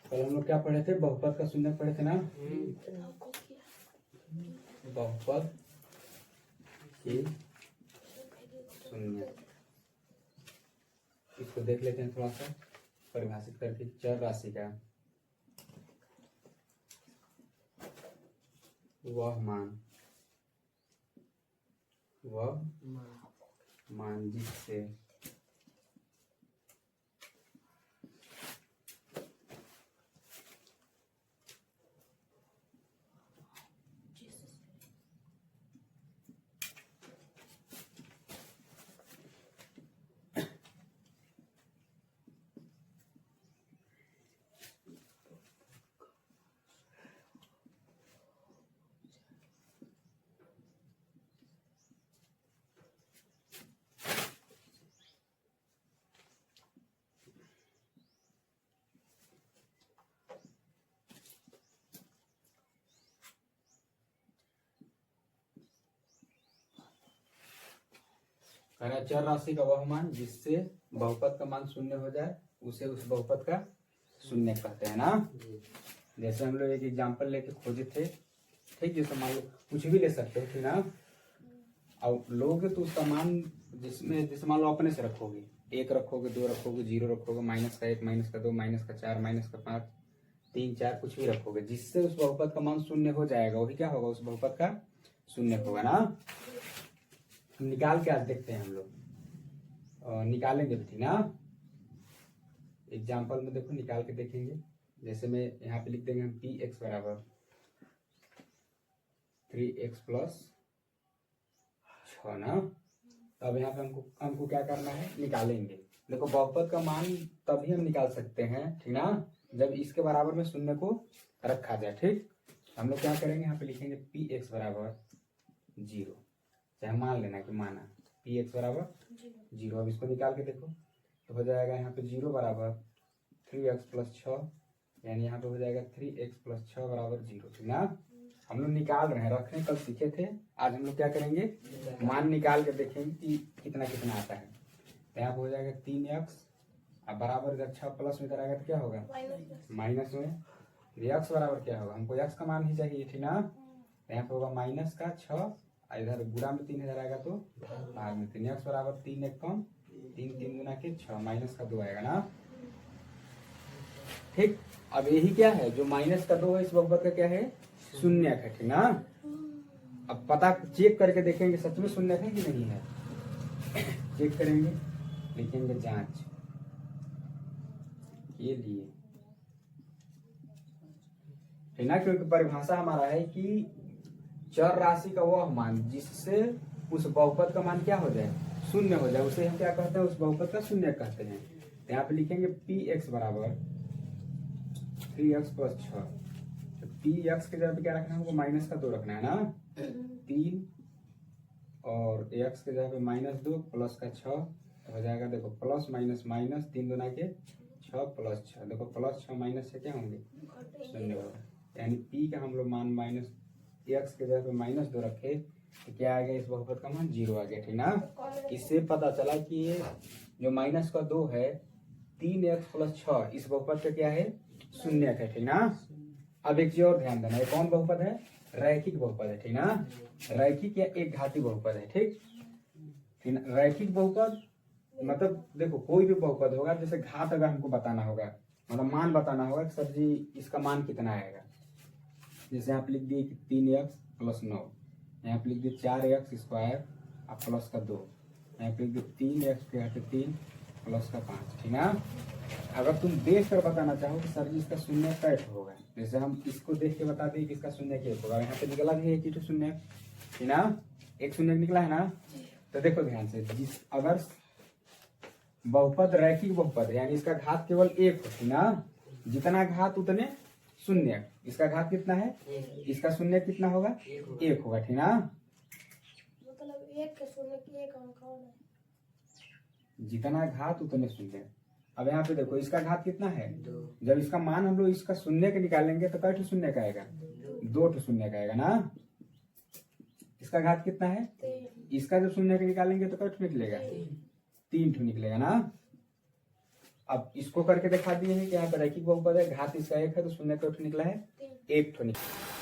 कल हम लोग क्या पढ़े थे? बहुपद का शून्य पढ़े थे ना। बहुपद की शून्य, इसको देख लेते हैं थोड़ा सा परिभाषित करके। चर राशि का वह मान जिससे चर राशि का वह मान जिससे बहुपद का मान शून्य हो जाए उसे उस बहुपद का शून्य कहते हैं ना। जैसे हम लोग एक एग्जांपल लेके खोजे थे, ठीक। जैसे मान लो कुछ भी ले सकते हो, ठीक ना। और लोगे तो उसका मान जिसमें जैसे मान लो अपने से रखोगे, 1 रखोगे, 2 रखोगे, 0 रखोगे, -1, -2, -4, -5, 3, 4 कुछ भी रखोगे, जिससे उस बहुपद का मान शून्य हो जाएगा, वही क्या होगा? उस बहुपद का शून्य होगा ना। निकाल के आज देखते हैं हम लोग, निकालेंगे भी, ना। एग्जाम्पल में देखो निकाल के देखेंगे। जैसे मैं यहाँ पे लिख देंगे हम px बराबर 3x + 6 ना। अब यहाँ पे हमको क्या करना है? निकालेंगे। देखो बहुपद का मान तभी हम निकाल सकते हैं, ठीक ना, जब इसके बराबर में शून्य को रखा जाए, ठीक। हम लोग क्या करेंगे? यहाँ पे लिखेंगे px बराबर 0, चाहे मान लेना कि माना px बराबर 0। अब इसको निकाल के देखो तो हो जाएगा यहाँ पे 0 बराबर 3x + 6, यानी यहाँ पे हो जाएगा 3x + 6 बराबर 0, ठीक ना। हम लोग निकाल रहे हैं, रखने कल सीखे थे, आज हम लोग क्या करेंगे? मान निकाल के देखेंगे कि कितना कितना आता है। तो यहाँ पे हो जाएगा 3x, अब बराबर इधर 6 प्लस में इधर आएगा तो क्या होगा? माइनस में। x बराबर क्या होगा? हमको x का मान ही चाहिए, ठीक ना। यहाँ पे होगा -6, इधर गुणा में 3 इधर आएगा तो भाग में 3। x बराबर 3 1 कम 3, 3 गुना के 6, -2 आएगा ना, ठीक। अब यही क्या है? जो -2 है इस बहुपद का क्या है? शून्य है, ठीक ना। अब पता चेक करके देखेंगे सच में शून्य है कि नहीं है। चेक करेंगे, लिखेंगे जांच के लिए, ठीक ना। क्योंकि परिभाषा हमारा है कि चर राशि का वह मान जिससे उस बहुपद का मान क्या हो जाए? शून्य हो जाए, उसे हम क्या कहते हैं? उस बहुपद का शून्य कहते हैं। तो यहाँ पे लिखेंगे px बराबर 3x + 6। तो px के जगह पे क्या रखना है? हमको -2 रखना है ना। 3 और x के जगह पे -2 + 6 तो हो जाएगा, देखो प्लस माइनस माइनस 3 गुना के 6 + 6, देखो +6 माइनस से क्या होंगे? शून्य होगा। यानी p का हम लोग मान x के जगह पे -2 रखे तो क्या आ गया? इस बहुपद का मान 0 आ गया, ठीक ना। इससे पता चला कि ये जो -2 है 3x + 6 इस बहुपद का क्या है? शून्य है, ठीक ना। अब एक चीज और ध्यान देना, ये कौन बहुपद है? रैखिक बहुपद है, ठीक ना। रैखिक या एक घाती बहुपद है, ठीक। रैखिक बहुपद मतलब देखो कोई भी बहुपद होगा, जैसे घात अगर हमको बताना होगा, मतलब मान बताना होगा कि सर जी इसका मान कितना आएगा। जैसे आप लिख दिए कि 3x + 9, यहाँ पे लिख दिए 4x² और प्लस का 2, यहाँ पे लिख दिए 3x के घाते 3 प्लस का 5, ठीक ना। अगर तुम देख कर बताना चाहो कि सर जी इसका शून्य कैसे होगा, जैसे हम इसको देख के बता दें कि इसका शून्य क्या होगा, यहाँ पे निकला भी है कि शून्य, ठीक ना, एक शून्य निकला है ना। तो देखो ध्यान से, जिस अगर बहुपद रैखिक बहुपद यानी इसका घात केवल 1 हो, ठीक ना, जितना घात उतने शून्य, इसका घात कितना है? इसका शून्य कितना होगा? 1 होगा, ठीक ना। मतलब 1 के शून्य की 1 अंक होना है, जितना घात उतने शून्य। अब यहाँ पे देखो इसका घात कितना है? जब इसका मान हम लोग इसका शून्य के निकालेंगे तो कई शून्य का आएगा? 2 शून्य का आएगा ना। इसका घात कितना है? इसका जब शून्य के निकालेंगे तो कई निकलेगा? 3 निकलेगा ना। अब इसको करके दिखा दिए हैं कि यहाँ पर रैखिक बहुपद है, घात इसका 1 है तो शून्य का निकला है 1 ठो निकला।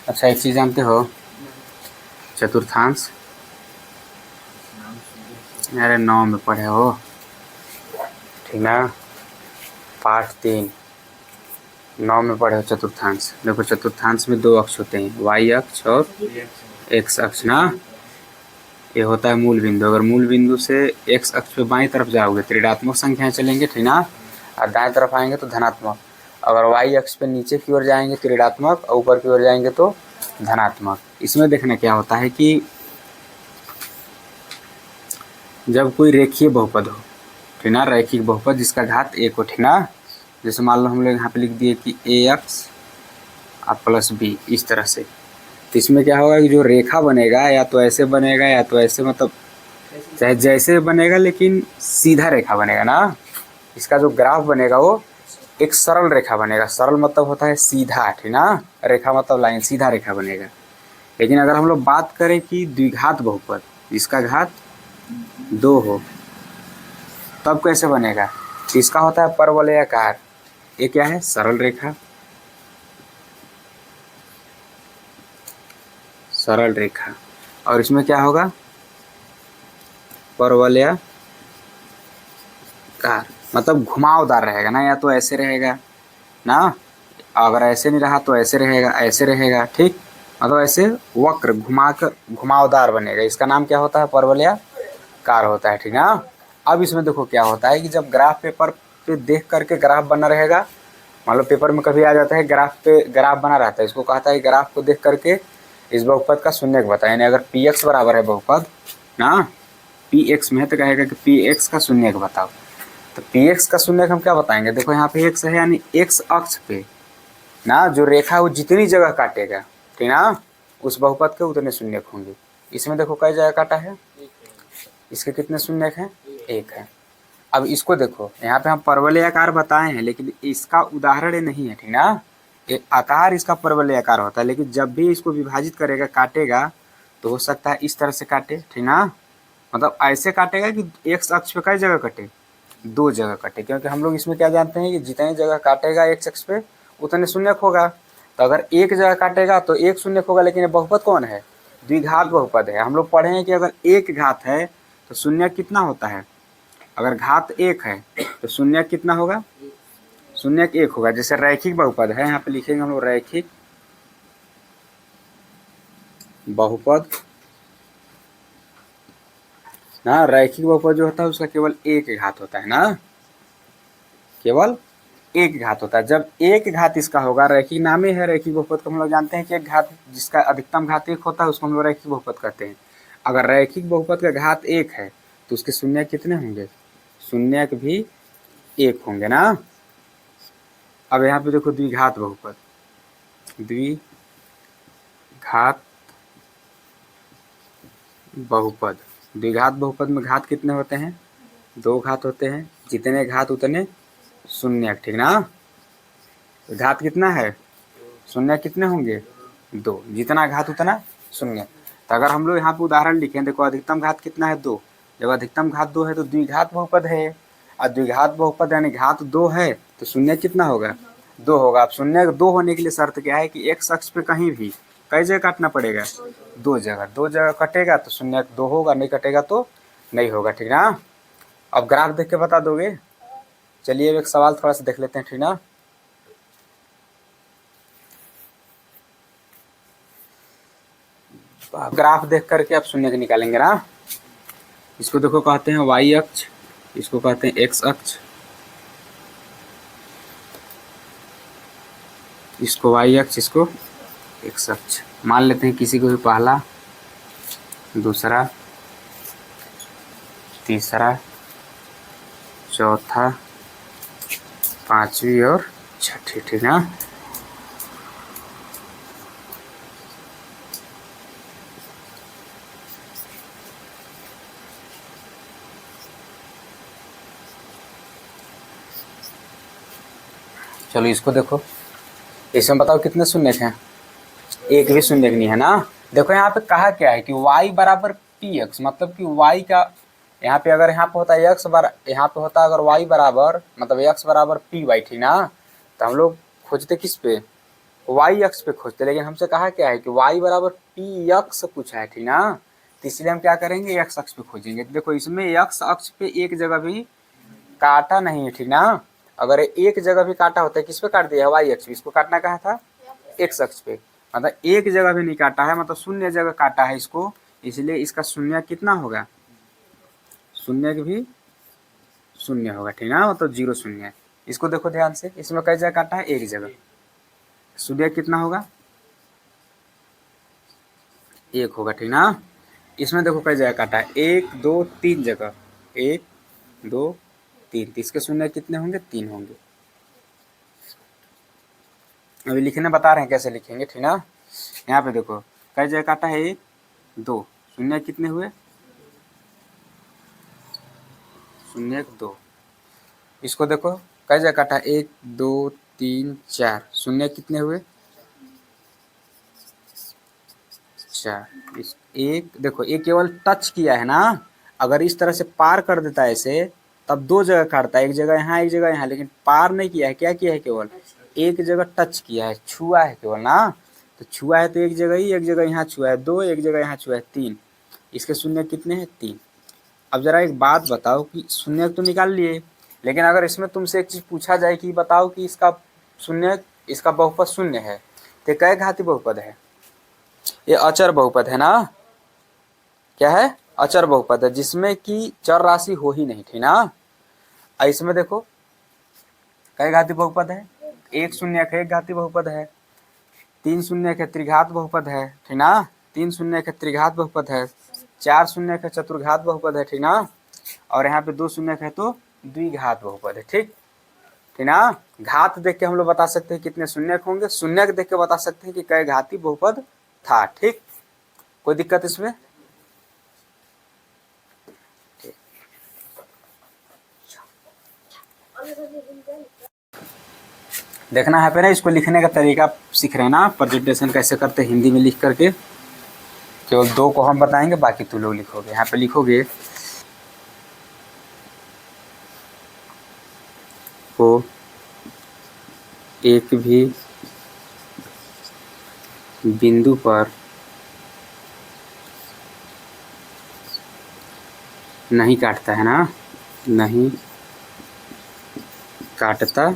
अच्छा एक चीज जानते हो, चतुर्थांश अरे 9 में पढ़े हो, ठीक ना, पाठ 3 9 में पढ़े हो चतुर्थांश। देखो चतुर्थांश में 2 अक्ष होते हैं, वाई अक्ष और एक्स अक्ष ना। ये होता है मूल बिंदु। अगर मूल बिंदु से एक्स अक्ष पे बाईं तरफ जाओगे तो ऋणात्मक संख्याएं चलेंगे, ठीक ना, और दाएं तरफ आएंगे तो धनात्मक। अगर वाई अक्ष पे नीचे की ओर जाएंगे तो ऋणात्मक और ऊपर की ओर जाएंगे तो धनात्मक। इसमें देखना क्या होता है कि जब कोई रेखीय बहुपद हो, ठीक ना, रैखिक बहुपद जिसका घात 1 हो, ठीक ना, जैसे मान लो हम लोग यहाँ पे लिख दिए कि ए एक्स प्लस बी, इस तरह से, तो इसमें क्या होगा कि जो रेखा बनेगा या तो ऐसे बनेगा या तो ऐसे, मतलब चाहे जैसे बनेगा लेकिन सीधा रेखा बनेगा ना। इसका जो ग्राफ बनेगा वो एक सरल रेखा बनेगा। सरल मतलब होता है सीधा, ठीक ना, रेखा मतलब लाइन, सीधा रेखा बनेगा। लेकिन अगर हम लोग बात करें कि द्विघात बहुपद जिसका घात 2 हो, तब कैसे बनेगा? इसका होता है परवलयाकार। ये क्या है? सरल रेखा, सरल रेखा। और इसमें क्या होगा? परवलयाकार, मतलब घुमावदार रहेगा ना, या तो ऐसे रहेगा ना, अगर ऐसे नहीं रहा तो ऐसे रहेगा, ऐसे रहेगा, ठीक, मतलब ऐसे वक्र घुमाकर घुमावदार बनेगा। इसका नाम क्या होता है? परवलयाकार होता है, ठीक ना। अब इसमें देखो क्या होता है कि जब ग्राफ पेपर पे देख करके ग्राफ बना रहेगा, मान लो पेपर में कभी आ जाता है ग्राफ पे ग्राफ बना रहता है, इसको कहता है ग्राफ को देख करके इस बहुपद का शून्यक बताएं। यानी अगर पी एक्स बराबर है बहुपद ना, पी एक्स में है तो कहेगा कि पी एक्स का शून्यक बताओ। तो पी एक्स का शून्यक हम क्या बताएंगे? देखो यहाँ पे एक्स है, यानी एक्स अक्ष पे ना जो रेखा वो जितनी जगह काटेगा, ठीक ना, उस बहुपद के उतने शून्यक होंगे। इसमें देखो कई जगह काटा है, इसके कितने शून्यक हैं? 1 है। अब इसको देखो, यहाँ पे हम परवलयाकार बताए हैं लेकिन इसका उदाहरण नहीं है, ठीक ना। एक आकार इसका परवलयाकार होता है, लेकिन जब भी इसको विभाजित करेगा, काटेगा, तो हो सकता है इस तरह से काटे, ठीक ना, मतलब ऐसे काटेगा कि एक्स अक्ष पे कई जगह कटे? 2 जगह कटे। क्योंकि हम लोग इसमें क्या जानते हैं कि जितनी जगह काटेगा एक्स अक्ष पे उतने शून्यक होगा। तो अगर एक जगह काटेगा तो 1 शून्यक होगा, लेकिन ये बहुपद कौन है? द्विघात बहुपद है। हम लोग पढ़े हैं कि अगर एक घात है तो शून्यक कितना होता है? अगर घात 1 है तो शून्यक कितना होगा? शून्यक 1 होगा। जैसे रैखिक बहुपद है, यहाँ पे लिखेंगे हम लोग रैखिक बहुपद ना। रैखिक बहुपद जो होता है उसका केवल 1 घात होता है ना, केवल 1 घात होता है। जब 1 घात इसका होगा, रैखिक नाम ही है रैखिक बहुपद को, हम लोग जानते हैं कि एक घात जिसका अधिकतम घात 1 होता है उसको हम लोग रैखिक बहुपद कहते हैं। अगर रैखिक बहुपद का घात 1 है तो उसके शून्यक कितने होंगे? शून्यक भी 1 होंगे ना। अब यहाँ पे देखो द्विघात बहुपद, द्विघात बहुपद, द्विघात बहुपद में घात कितने होते हैं? 2 घात होते हैं। जितने घात उतने शून्यक, ठीक ना। घात कितना है? शून्य कितने होंगे? 2। जितना घात उतना शून्य। तो अगर हम लोग यहाँ पे उदाहरण लिखें, देखो अधिकतम घात कितना है? 2। जब अधिकतम घात 2 है तो द्विघात बहुपद है, और द्विघात बहुपद यानी घात 2 है तो शून्य कितना होगा? 2 होगा। अब शून्य 2 होने के लिए शर्त क्या है कि एक्स अक्ष पे कहीं भी कई जगह काटना पड़ेगा? 2 जगह। 2 जगह कटेगा तो शून्य 2 होगा, नहीं कटेगा तो नहीं होगा, ठीक ना। अब ग्राफ देख के बता दोगे? चलिए एक सवाल थोड़ा सा देख लेते हैं, ठीक ना। ग्राफ देख करके आप शून्य निकालेंगे ना। इसको देखो कहते हैं वाई अक्ष, इसको कहते हैं एक्स अक्ष, इसको वाई अक्ष, इसको एक्स अक्ष मान लेते हैं। किसी को भी पहला दूसरा, तीसरा, चौथा, पांचवी और छठी, ठीक ना। चलो इसको देखो, इसमें बताओ कितने शून्य हैं, एक भी शून्य नहीं है ना। देखो यहाँ पे कहा क्या है कि y बराबर पी एक्स, मतलब कि y का यहाँ पे अगर यहाँ पे होता है x यहाँ पे होता अगर y बराबर मतलब x बराबर पी वाई, ठीक ना। तो हम लोग खोजते किस पे, y अक्ष पे खोजते, लेकिन हमसे कहा क्या है कि y बराबर पी एक्स पूछा है, ठीक ना। तो इसलिए हम क्या करेंगे, x अक्ष पे खोजेंगे। देखो इसमें x अक्ष पे एक जगह भी काटा नहीं है, ठीक ना। अगर एक जगह भी काटा होता है, किस पे काट दिया है, y अक्ष पे, इसको काटना कहा था x अक्ष पे, मतलब एक जगह भी नहीं काटा है, मतलब शून्य जगह काटा है इसको, इसलिए इसका शून्य कितना होगा, शून्य भी शून्य होगा, ठीक ना, मतलब 0 शून्य। इसको देखो ध्यान से, इसमें कई जगह काटा है, एक जगह, शून्य कितना होगा, 1 होगा, ठीक ना। इसमें देखो कई जगह काटा है, 1 2 3 जगह, 1 2 3, तो इसके शून्य कितने होंगे, 3 होंगे। अभी लिखने बता रहे हैं कैसे लिखेंगे, ठीक ना। यहाँ पे देखो कई जगह काटा है, 1 2, शून्य कितने हुए, शून्य 2। इसको देखो कई जगह काटा है, 1 2 3 4, शून्य कितने हुए, 4। इस एक देखो, एक केवल टच किया है ना, अगर इस तरह से पार कर देता है इसे, तब 2 जगह काटता है, एक जगह यहाँ एक जगह यहाँ, लेकिन पार नहीं किया है, क्या किया है, केवल एक जगह टच किया है, छुआ है केवल ना। तो छुआ है तो एक जगह ही, एक जगह यहाँ छुआ है 2, एक जगह यहाँ छुआ है 3, इसके शून्य कितने हैं, 3। अब जरा एक बात बताओ कि शून्य तो निकाल लिए, लेकिन अगर इसमें तुमसे एक चीज पूछा जाए कि बताओ कि इसका शून्य, इसका बहुपद शून्य है, तो कै घाती बहुपद है, ये अचर बहुपद है ना। क्या है, अचर बहुपद है, जिसमें कि चर राशि हो ही नहीं, ठीक ना। इसमें देखो कई घाती बहुपद है, 1 शून्य का एक घाती बहुपद है, 3 शून्य का त्रिघात बहुपद है, ठीक ना, 3 शून्य का त्रिघात बहुपद है, 4 शून्य का चतुर्घात बहुपद है, ठीक ना, और यहाँ पे 2 शून्य का है तो द्विघात बहुपद है, ठीक ना। घात देख के हम लोग बता सकते हैं कितने शून्य होंगे, शून्य देख के बता सकते हैं कि कई घाती बहुपद था, ठीक। कोई दिक्कत इसमें, देखना है पे ना, इसको लिखने का तरीका सीख रहे हैं ना, प्रेजेंटेशन कैसे करते हैं हिंदी में लिख करके। केवल 2 को हम बताएंगे, बाकी तुम लोग लिखोगे। यहाँ पे लिखोगे को एक भी बिंदु पर नहीं काटता है ना, नहीं काटता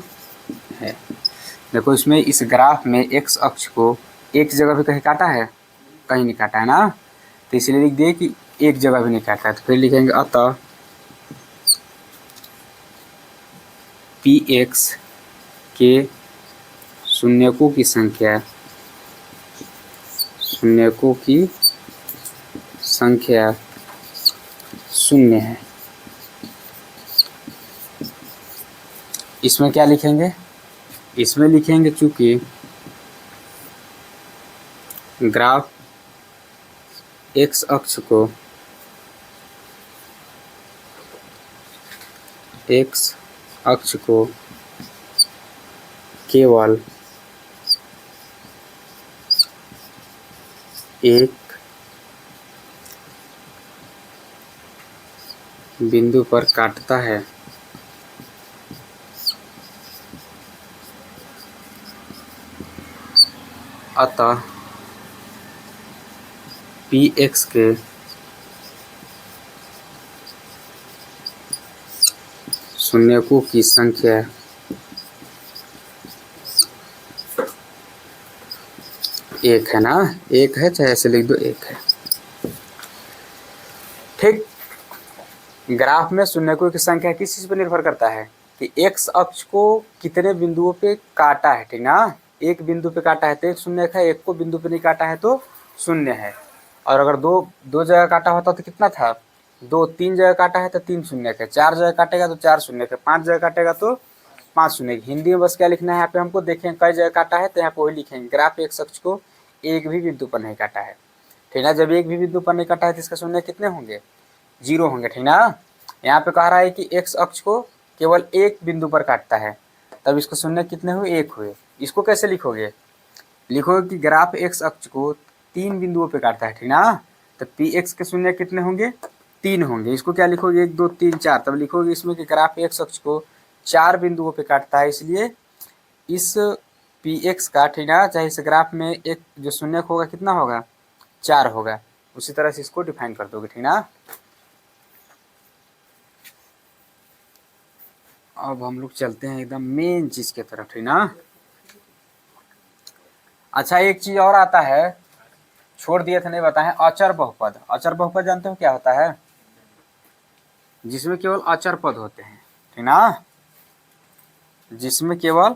है। देखो इसमें इस ग्राफ में x अक्ष को एक जगह भी कहीं काटा है, कहीं नहीं काटा है ना, तो इसलिए लिख दिए कि एक जगह भी नहीं काटा है। तो फिर लिखेंगे अतः px के शून्यकों की संख्या, शून्यकों की संख्या शून्य है। इसमें क्या लिखेंगे, इसमें लिखेंगे चूंकि ग्राफ x अक्ष को केवल एक बिंदु पर काटता है, अतः px के शून्यकों की संख्या एक है ना, एक है, चाहे ऐसे लिख दो, एक है, ठीक। ग्राफ में शून्यकों की संख्या किस चीज पर निर्भर करता है कि x अक्ष को कितने बिंदुओं पे काटा है, ठीक ना। एक बिंदु पे काटा है तो एक शून्य है, एक को बिंदु पे नहीं काटा है तो शून्य है। और अगर दो दो जगह काटा होता तो कितना था, दो, तीन जगह काटा है तो 3 शून्य है, 4 जगह काटेगा तो 4 शून्य है, 5 जगह काटेगा तो 5 शून्य। हिंदी में बस क्या लिखना है यहाँ पे हमको, देखें कई जगह काटा है तो यहाँ पे वही लिखेंगे, ग्राफ एक्स अक्ष को एक भी बिंदु पर नहीं काटा है, ठीक ना। जब एक भी बिंदु पर नहीं काटा है तो इसका शून्य कितने होंगे, 0 होंगे, ठीक ना। यहाँ पे कह रहा है कि एक्स अक्ष को केवल एक बिंदु पर काटता है, तब इसको शून्य कितने हुए, 1 हुए। इसको कैसे लिखोगे, लिखोगे कि ग्राफ एक्स अक्ष को 3 बिंदुओं पे काटता है, ठीक ना। तो पी एक्स के शून्य कितने होंगे, 3 होंगे। इसको क्या लिखोगे, 1 2 3 4, तब लिखोगे इसमें कि ग्राफ एक्स अक्ष को 4 बिंदुओं पे काटता है, इसलिए इस पी एक्स का, ठीक ना, चाहे इस ग्राफ में एक जो शून्य होगा कितना होगा, 4 होगा। उसी तरह से इसको डिफाइन कर दोगे, ठीक ना। अब हम लोग चलते हैं एकदम मेन चीज की तरफ, ठीक ना। अच्छा, एक चीज और आता है, छोड़ दिए थे नहीं बताएं, अचर बहुपद। अचर बहुपद जानते हो क्या होता है, जिसमें केवल अचर पद होते हैं, ठीक ना, जिसमें केवल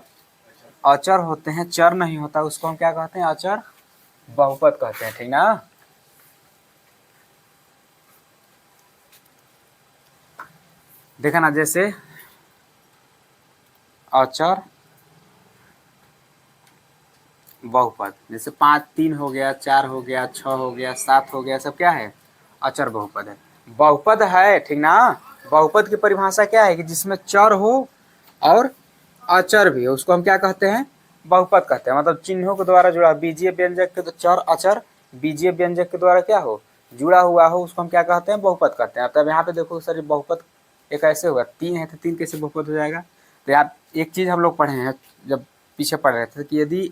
अचर होते हैं, चर नहीं होता, उसको हम क्या कहते हैं, अचर बहुपद कहते हैं, ठीक ना। देखा ना, जैसे अचर बहुपद, जैसे 5 3 हो गया, 4 हो गया, 6 हो गया, 7 हो गया, सब क्या है, अचर बहुपद है। बहुपद है, ठीक ना। बहुपद की परिभाषा क्या है कि जिसमें चर हो और अचर भी हो, उसको हम क्या कहते हैं, बहुपद कहते हैं। मतलब चिन्हों के द्वारा जुड़ा, बीजीय व्यंजक के तो चर अचर, बीजीय व्यंजक के द्वारा क्या हो, जुड़ा हुआ हो, उसको हम क्या कहते हैं, बहुपद कहते हैं। तब यहाँ पे देखो सर, बहुपद एक ऐसे होगा, 3 है तो 3 कैसे बहुपद हो जाएगा। तो यार एक चीज हम लोग पढ़े हैं जब पीछे पढ़ रहे थे कि यदि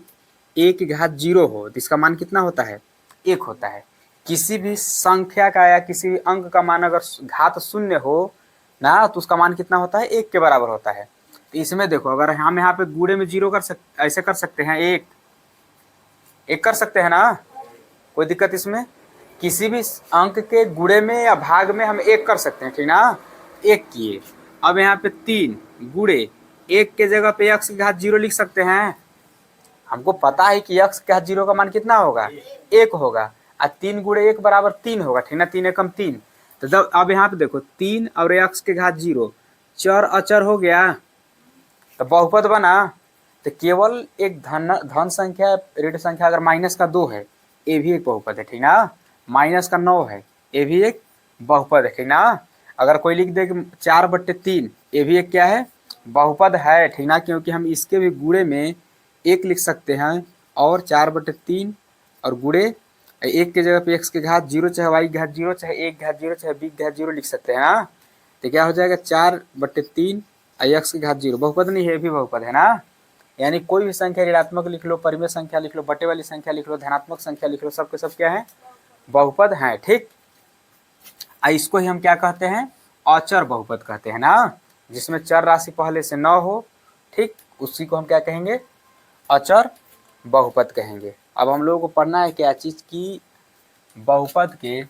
a की घात 0 हो तो इसका मान कितना होता है, 1 होता है। किसी भी संख्या का या किसी भी अंक का मान अगर घात 0 हो ना, तो उसका मान कितना होता है, 1 के बराबर होता है। तो इसमें देखो, अगर हम यहाँ पे गुणे में 0 कर सकते, ऐसे कर सकते हैं, एक कर सकते हैं ना, कोई दिक्कत इसमें। किसी भी अंक के गुणे में या भाग में हम 1 कर सकते हैं, ठीक ना, 1 किए। अब यहाँ पे 3 गुणे 1 के जगह पे x की घात 0 लिख सकते हैं। हमको पता है कि x की घात 0 का मान कितना होगा, 1 होगा, और 3 गुणे 1 बराबर 3 होगा, ठीक ना, 3 एकम 3। तो जब अब यहाँ पे देखो 3 और x की घात 0 चर अचर हो गया, तो बहुपद बना। तो केवल एक धन संख्या, ऋण संख्या अगर माइनस का 2 है, ये भी एक बहुपद है, ठीक ना। माइनस का 9 है, ये भी एक बहुपद है, ठीक ना। अगर कोई लिख दे कि 4/3, ये भी एक क्या है, बहुपद है, ठीक ना, क्योंकि हम इसके भी गुणे में 1 लिख सकते हैं, और 4/3 और गुणे 1 के जगह पे x की घात 0 चाहे y की घात 0 चाहे a की घात 0 चाहे b की घात 0 लिख सकते हैं ना। तो क्या हो जाएगा, 4/3 x की घात 0 बहुपद नहीं है, भी बहुपद है ना। यानी कोई भी संख्या ऋणात्मक लिख लो, परिमेय संख्या लिख लो, बटे वाली संख्या लिख लो, धनात्मक संख्या लिख लो, सब के सब क्या है, बहुपद है, ठीक। इसको ही हम क्या कहते हैं, अचर बहुपद कहते हैं ना, जिसमें चर राशि पहले से न हो, ठीक, उसी को हम क्या कहेंगे, अचर बहुपद कहेंगे। अब हम लोगों को पढ़ना है क्या चीज की, बहुपद के